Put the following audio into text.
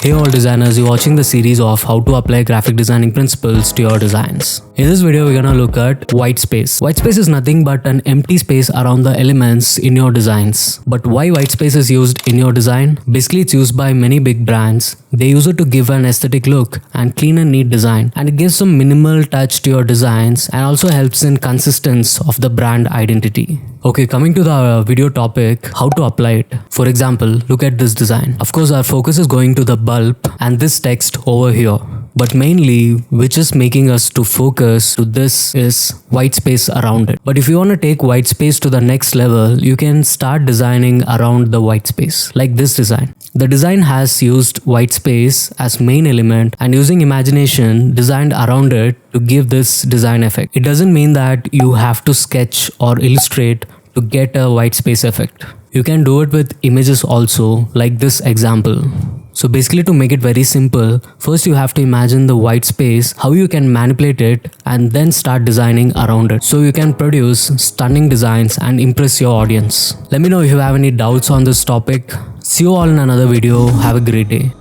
Hey all designers, you're watching the series of how to apply graphic designing principles to your designs. In this video, we're gonna look at white space. White space is nothing but an empty space around the elements in your designs. But why white space is used in your design? Basically, it's used by many big brands. They use it to give an aesthetic look and clean and neat design, and it gives some minimal touch to your designs and also helps in consistency of the brand identity. Okay, coming to the video topic, how to apply it. For example, look at this design. Of course, our focus is going to the bulb and this text over here. But mainly, which is making us to focus to this is white space around it. But if you want to take white space to the next level, you can start designing around the white space, like this design. The design has used white space as main element and using imagination designed around it to give this design effect. It doesn't mean that you have to sketch or illustrate to get a white space effect. You can do it with images also, like this example. So basically, to make it very simple, first you have to imagine the white space, how you can manipulate it, and then start designing around it. So you can produce stunning designs and impress your audience. Let me know if you have any doubts on this topic. See you all in another video. Have a great day.